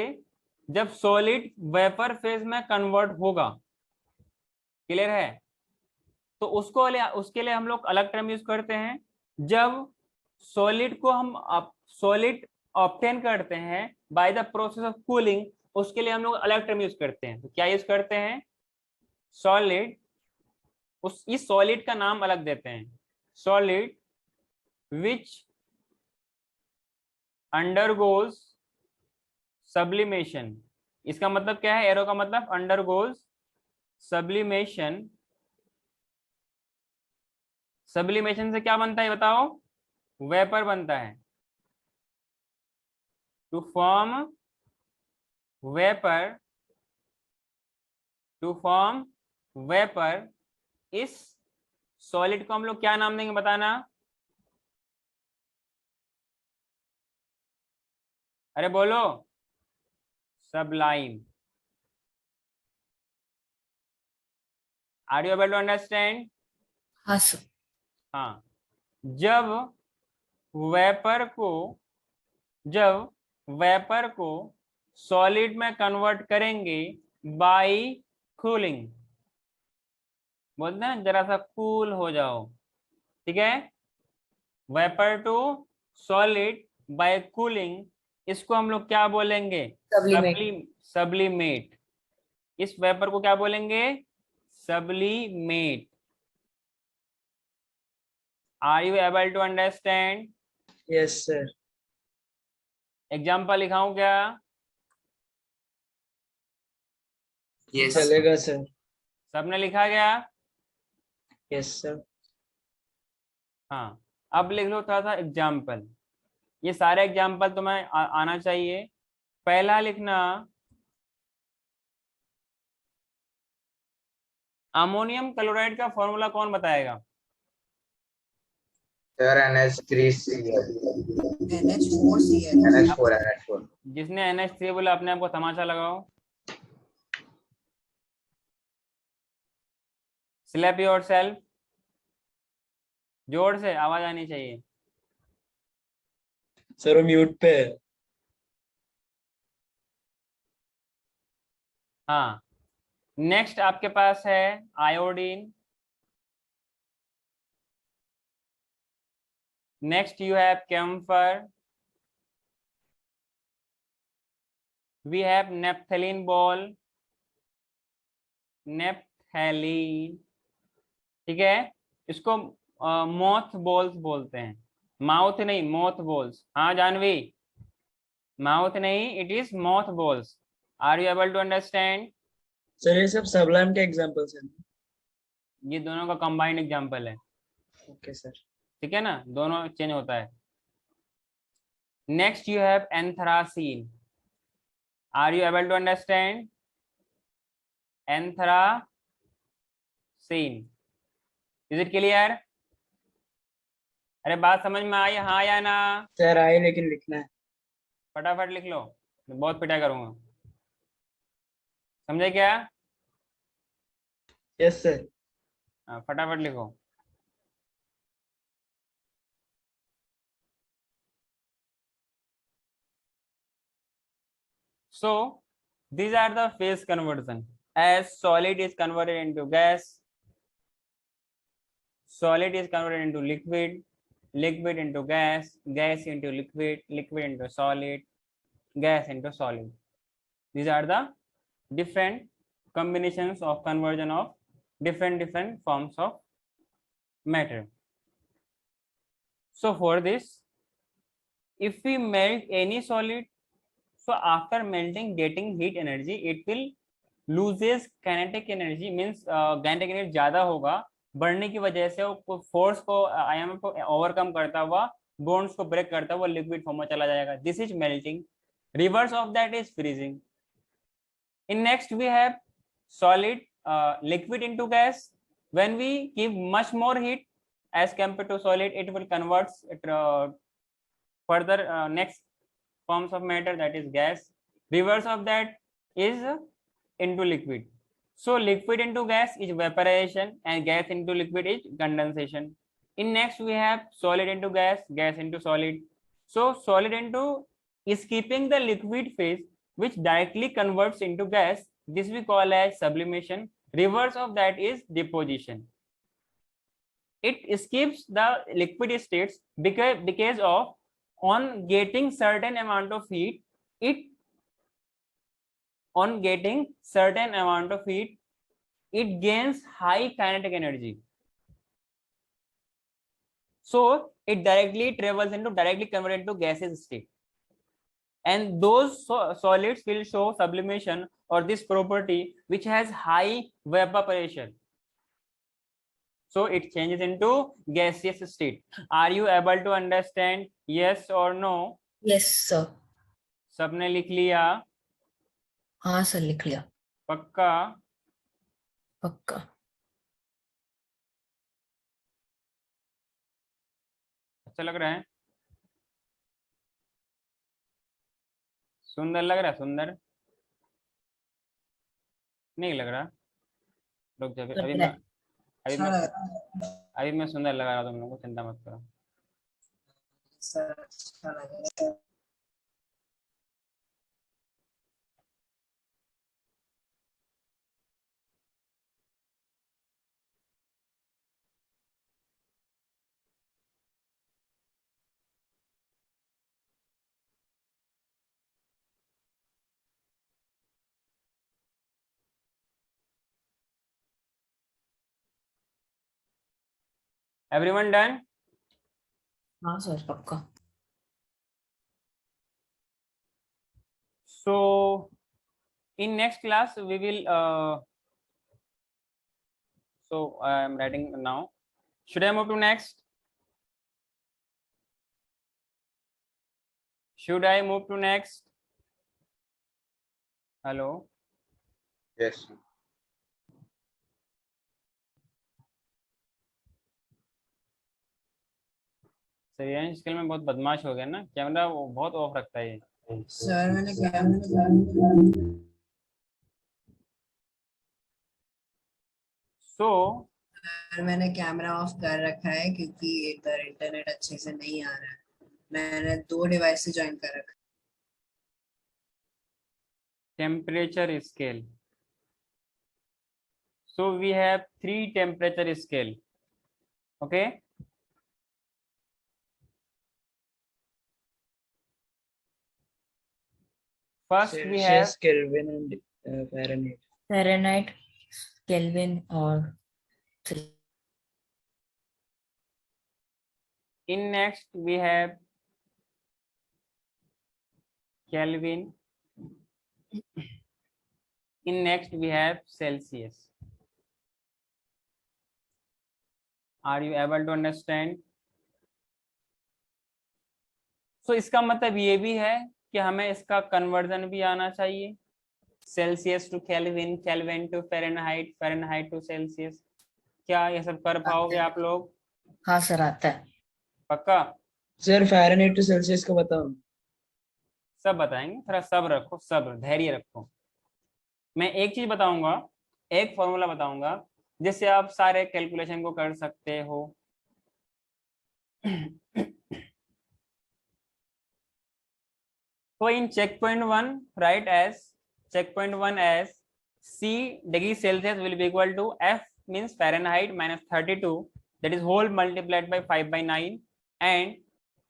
[SPEAKER 1] जब सॉलिड वेपर फेज में कन्वर्ट होगा, क्लियर है? तो उसके लिए हम लोग अलग टर्म यूज करते हैं। जब सॉलिड को हम सॉलिड ऑब्टेन करते हैं by the process of cooling, उसके लिए हम लोग अलग टर्म यूज करते हैं। तो क्या यूज करते हैं? सॉलिड, इस सॉलिड का नाम अलग देते हैं, सॉलिड विच अंडरगोज सब्लिमेशन। इसका मतलब क्या है? एरो का मतलब अंडरगोज सब्लिमेशन। सब्लिमेशन से क्या बनता है बताओ? वेपर बनता है। To form vapour, to form vapour, इस सॉलिड को हम लोग क्या नाम देंगे बताना? अरे बोलो। Sublime. Are you able to understand?
[SPEAKER 6] हाँ सर।
[SPEAKER 1] हाँ। जब वेपर को जब वेपर को सॉलिड में कन्वर्ट करेंगे बाय कूलिंग, बोलते हैं जरा सा कूल हो जाओ, ठीक है? Vapour to solid by cooling, इसको हम लोग क्या बोलेंगे?
[SPEAKER 6] सब्लिमेट।
[SPEAKER 1] सब्लिमेट। इस वेपर को क्या बोलेंगे? Sublimate. Are you able to understand?
[SPEAKER 5] Yes sir.
[SPEAKER 1] Example लिखाऊं क्या?
[SPEAKER 2] यस।
[SPEAKER 5] चलेगा सर।
[SPEAKER 1] सबने लिखा गया?
[SPEAKER 5] Yes sir.
[SPEAKER 1] हाँ। अब लिख लो थोड़ा सा एग्जाम्पल। ये सारे एग्जाम्पल तुम्हें आना चाहिए। पहला लिखना, अमोनियम क्लोराइड का फॉर्मूला कौन बताएगा?
[SPEAKER 4] Sir, NH3Cl.
[SPEAKER 7] NH4Cl.
[SPEAKER 4] NH4.
[SPEAKER 1] जिसने NH3 बोला अपने आप को तमाचा लगाओ. Slap yourself. जोर से आवाज आनी चाहिए.
[SPEAKER 5] सर वो म्यूट पे है.
[SPEAKER 1] हाँ. नेक्स्ट आपके पास है iodine. Next you have camphor. We have naphthalene ball. नेप्थैलीन. ठीक है. इसको मॉथ बॉल्स बोलते हैं. माउथ नहीं, मॉथ बॉल्स. हाँ जानवी, माउथ नहीं, it is moth balls. Are you able to understand?
[SPEAKER 5] Sir ये सब सबलाइम के एग्जांपल्स हैं.
[SPEAKER 1] ये दोनों का कंबाइंड एग्जांपल है.
[SPEAKER 5] Okay sir.
[SPEAKER 1] ठीक है ना, दोनों चेंज होता है. Next you have anthracene. Are you able to understand? Anthracene. Is it clear? अरे बात समझ में आई, हाँ या ना?
[SPEAKER 5] सर आए लेकिन लिखना है.
[SPEAKER 1] फटाफट लिख लो, मैं बहुत पिटाई करूंगा. समझे क्या?
[SPEAKER 5] Yes sir.
[SPEAKER 1] फटाफट लिखो. So these are the phase conversion. As solid is converted into gas, solid is converted into liquid, liquid into gas, gas into liquid, liquid into solid, gas into solid. These are the different combinations of conversion of different forms of matter. So for this, if we melt any solid, so after melting, getting heat energy, it will loses kinetic energy, means kinetic energy ज्यादा होगा. बढ़ने की वजह से वो force को, आयाम को ओवरकम करता हुआ, बॉन्ड्स को ब्रेक करता हुआ लिक्विड फॉर्म में चला जाएगा. This is melting. Reverse of that is freezing. In next we have solid, liquid into gas. When we give much more heat as compared to solid, it will convert it, further next forms of matter, that is gas. Reverse of that is into liquid. So liquid into gas is vaporization and gas into liquid is condensation. In next we have solid into gas, gas into solid. So solid into is keeping the liquid phase which directly converts into gas. This we call as sublimation. Reverse of that is deposition. It skips the liquid states because of on getting certain amount of heat, it gains high kinetic energy. So it directly converted into gaseous state. And those solids will show sublimation or this property which has high vapor pressure. So it changes into gaseous state. Are you able to understand? Yes or no?
[SPEAKER 6] Yes sir.
[SPEAKER 1] सबने लिख लिया?
[SPEAKER 6] हाँ sir लिख लिया.
[SPEAKER 1] पक्का?
[SPEAKER 6] पक्का.
[SPEAKER 1] अच्छा लग रहा है? सुंदर लग रहा है? सुंदर नहीं लग रहा? रुक जा, अभी मैं सुंदर लगा रहा हूँ तुम लोगों को, चिंता मत करो.
[SPEAKER 7] सर अच्छा लगा.
[SPEAKER 1] Everyone done?
[SPEAKER 6] हाँ सर पक्का.
[SPEAKER 1] So in next class we will so I am writing now. Should I move to next? Should I move to next? Hello?
[SPEAKER 4] Yes.
[SPEAKER 1] सरियन स्केल में बहुत बदमाश हो गया ना, कैमरा वो बहुत ऑफ रखता है ये।
[SPEAKER 7] सर मैंने कैमरा
[SPEAKER 1] सो
[SPEAKER 7] मैंने कैमरा ऑफ कर रखा है क्योंकि इधर इंटरनेट अच्छे से नहीं आ रहा है। मैंने 2 डिवाइस से ज्वाइन कर रखा
[SPEAKER 1] temperature scale. So we have 3 temperature scale. Okay. First we have
[SPEAKER 5] Celsius, Kelvin, and Fahrenheit.
[SPEAKER 6] Fahrenheit, Kelvin और
[SPEAKER 1] in next we have Kelvin. In next we have Celsius. Are you able to understand? So इसका मतलब ये भी है कि हमें इसका conversion भी आना चाहिए, Celsius to kelvin, kelvin to Fahrenheit, Fahrenheit to Celsius. क्या ये सब कर पाओगे आप लोग?
[SPEAKER 6] हाँ सर आता है।
[SPEAKER 1] पक्का?
[SPEAKER 5] सर Fahrenheit to Celsius का बताओ।
[SPEAKER 1] सब बताएंगे, थोड़ा सब्र रखो, सब्र, धैर्य रखो। मैं एक चीज बताऊंगा, एक फॉर्मूला बताऊंगा जिससे आप सारे कैलकुलेशन को कर सकते हो। So in checkpoint 1, write as checkpoint 1 as C degree Celsius will be equal to F means Fahrenheit minus 32, that is whole multiplied by 5/9, and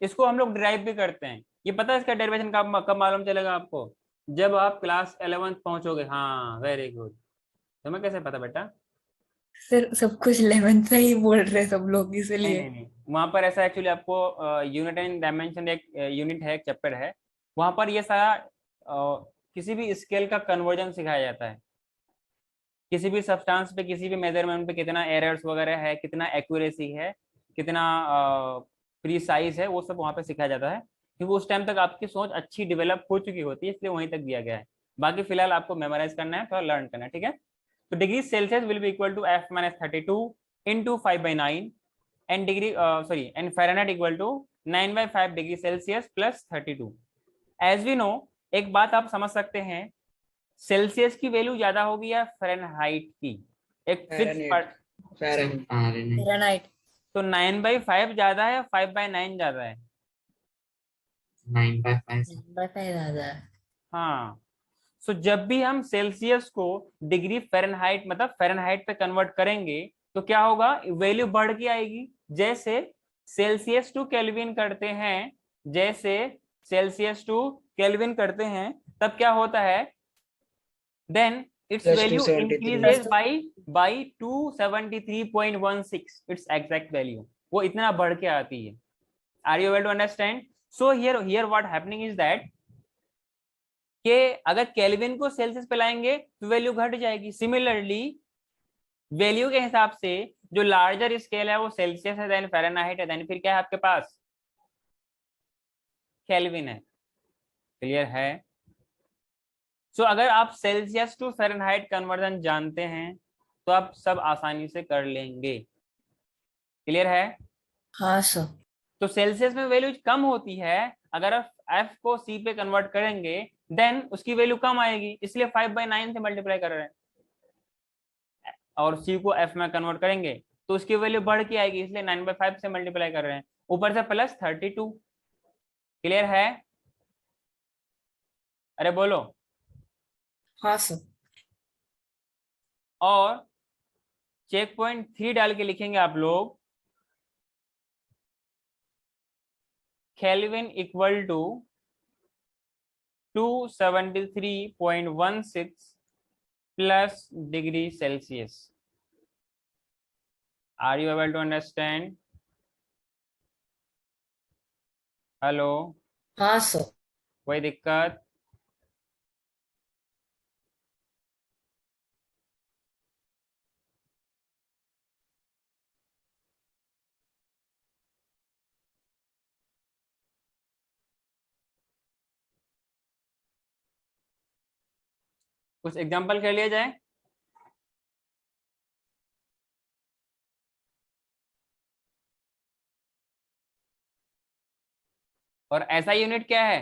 [SPEAKER 1] इसको हम लोग डिराइव भी करते हैं। ये पता है इसका डेरिवेशन कब मालूम चलेगा आपको? जब आप क्लास 11th पहुंचोगे। हाँ वेरी गुड। तुम्हें कैसे पता बेटा?
[SPEAKER 6] सर सब कुछ 11th से ही बोल रहे सब लोग
[SPEAKER 1] नहीं
[SPEAKER 6] इसलिए।
[SPEAKER 1] नहीं नहीं, वहां पर ऐसा एक्चुअली आपको यूनिट एंड डायमेंशन एक यूनिट है, एक चैप्टर है, वहां पर ये सारा किसी भी स्केल का कन्वर्जन सिखाया जाता है। किसी भी सब्सटेंस पे, किसी भी मेजरमेंट पे कितना एरर्स वगैरह है, कितना एक्यूरेसी है, कितना प्रीसाइज है, वो सब वहां पे सिखाया जाता है, क्योंकि उस टाइम तक आपकी सोच अच्छी डेवलप हो चुकी होती है, इसलिए वहीं तक दिया गया है। बाकी फिलहाल आपको मेमोराइज करना है, थोड़ा लर्न करना है, ठीक है? तो degree Celsius will be equal to F minus 32 into 5/9 and degree and Fahrenheit equal to 9/5 degree Celsius plus 32। As we know, एक बात आप समझ सकते हैं, सेल्सियस की वैल्यू ज्यादा होगी या फ़ारेनहाइट की? एक फिक्स
[SPEAKER 5] Fahrenheit. Fahrenheit.
[SPEAKER 6] Fahrenheit।
[SPEAKER 1] तो 9/5 ज्यादा है या 5/9 ज्यादा है?
[SPEAKER 2] 9/5
[SPEAKER 6] ज्यादा है।
[SPEAKER 1] हाँ। सो जब भी हम सेल्सियस को डिग्री फ़ारेनहाइट मतलब फ़ारेनहाइट पे कन्वर्ट करेंगे तो क्या होगा? वैल्यू बढ़ के आएगी। जैसे सेल्सियस टू केल्विन करते हैं, जैसे सेल्सियस टू केल्विन करते हैं, तब क्या होता है? Then its
[SPEAKER 5] Plus
[SPEAKER 1] value
[SPEAKER 5] 273.
[SPEAKER 1] increases by 273.16, its exact value, वो इतना बढ़ के आती है। Are you able to understand? So here what happening is that कि अगर केल्विन को सेल्सियस पे लाएंगे तो वैल्यू घट जाएगी। सिमिलरली वैल्यू के हिसाब से जो लार्जर स्केल है वो सेल्सियस है, देन फ़ारेनहाइट है, देन फिर क्या है आपके पास? केल्विन है। क्लियर है? सो अगर आप सेल्सियस टू फ़ारेनहाइट कन्वर्जन जानते हैं तो आप सब आसानी से कर लेंगे। क्लियर है?
[SPEAKER 6] हाँ सर।
[SPEAKER 1] तो सेल्सियस में वैल्यू कम होती है, अगर आप एफ को सी पे कन्वर्ट करेंगे देन उसकी वैल्यू कम आएगी, इसलिए 5/9 से मल्टीप्लाई कर रहे हैं। और सी को एफ में कन्वर्ट करेंगे तो उसकी वैल्यू बढ़ के आएगी, इसलिए 9/5 से मल्टीप्लाई कर रहे हैं, ऊपर से प्लस 32। क्लियर है? अरे बोलो।
[SPEAKER 6] हाँ सर।
[SPEAKER 1] और चेक पॉइंट 3 डाल के लिखेंगे आप लोग, kelvin equal to 273.16 plus degree Celsius. Are you able to understand? Hello,
[SPEAKER 6] हाँ सर।
[SPEAKER 1] कोई दिक्कत? कुछ एग्जांपल कर लिया जाए। और ऐसा यूनिट क्या है?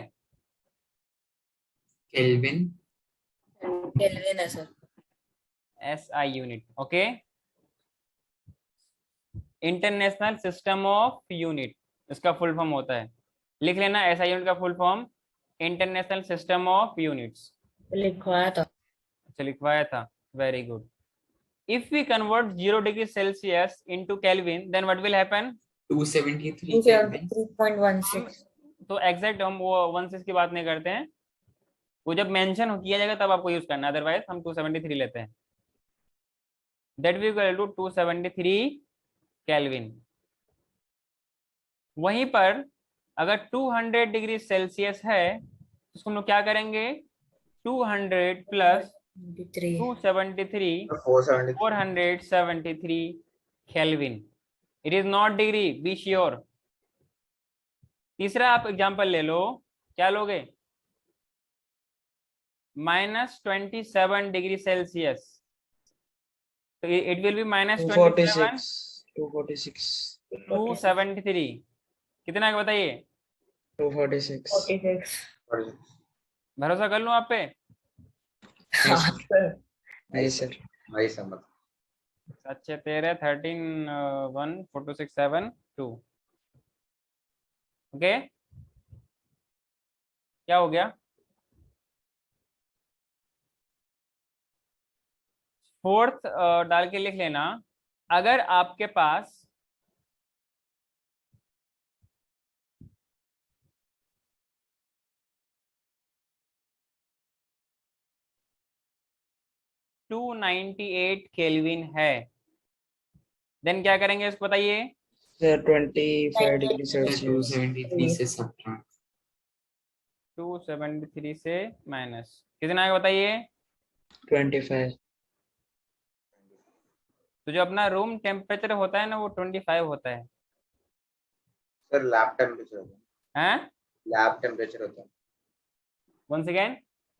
[SPEAKER 2] केल्विन।
[SPEAKER 6] केल्विन है sir.
[SPEAKER 1] SI unit. Okay, international system of unit इसका फुल फॉर्म होता है। लिख लेना SI यूनिट का full form international system of units.
[SPEAKER 6] लिखवाया था।
[SPEAKER 1] अच्छा, लिखवाया था, very good. If we convert 0 degree Celsius into kelvin then what will happen?
[SPEAKER 2] 273 kelvin.
[SPEAKER 6] 3.16।
[SPEAKER 1] तो एग्जैक्ट हम वो 16 की बात नहीं करते हैं, वो जब मेंशन किया जाएगा तब आपको यूज करना है, अदरवाइज हम 273 लेते हैं। That will equal to 273 kelvin. वहीं पर अगर 200 डिग्री सेल्सियस है तो उसको हम लोग क्या करेंगे? 200 plus 273
[SPEAKER 4] 473.
[SPEAKER 1] 473 kelvin. It is not degree, be sure. तीसरा आप एग्जांपल ले लो, क्या लोगे? -27 डिग्री सेल्सियस, तो इट विल बी -27 273 कितना है बताइए?
[SPEAKER 5] 246.
[SPEAKER 6] 46।
[SPEAKER 1] भरोसा कर लूं आप पे?
[SPEAKER 6] हाँ सर।
[SPEAKER 5] नहीं सर.
[SPEAKER 4] वही समझ.
[SPEAKER 1] अच्छे तेरे 13 1 4 2 6 7 2। ओके, क्या हो गया? फोर्थ डाल के लिख लेना। अगर आपके पास (298) केल्विन है, देन क्या करेंगे इसको बताइए?
[SPEAKER 5] Sir, 25 degree
[SPEAKER 2] sir
[SPEAKER 5] Celsius.
[SPEAKER 2] 273 से सब्ट्रैक्ट
[SPEAKER 1] 273 से माइनस कितना है बताइए?
[SPEAKER 5] 25.
[SPEAKER 1] तो जो अपना रूम टेम्परेचर होता है ना वो 25 होता है।
[SPEAKER 4] सर लैब टेम्परेचर होता है.
[SPEAKER 1] हैं?
[SPEAKER 4] लैब टेम्परेचर होता है.
[SPEAKER 1] Once again?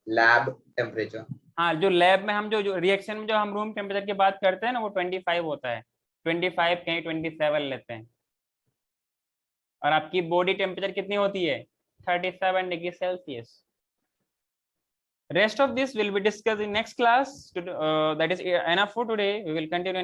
[SPEAKER 4] Lab temperature.
[SPEAKER 1] हाँ, जो लैब में हम जो रिएक्शन में जो हम रूम टेम्परेचर की बात करते हैं ना वो 25 होता है। 25 कहीं 27 लेते हैं। और आपकी बॉडी टेम्परेचर कितनी होती है? 37 degree Celsius. Rest of this will be discussed in next class. That is enough for today. We will continue in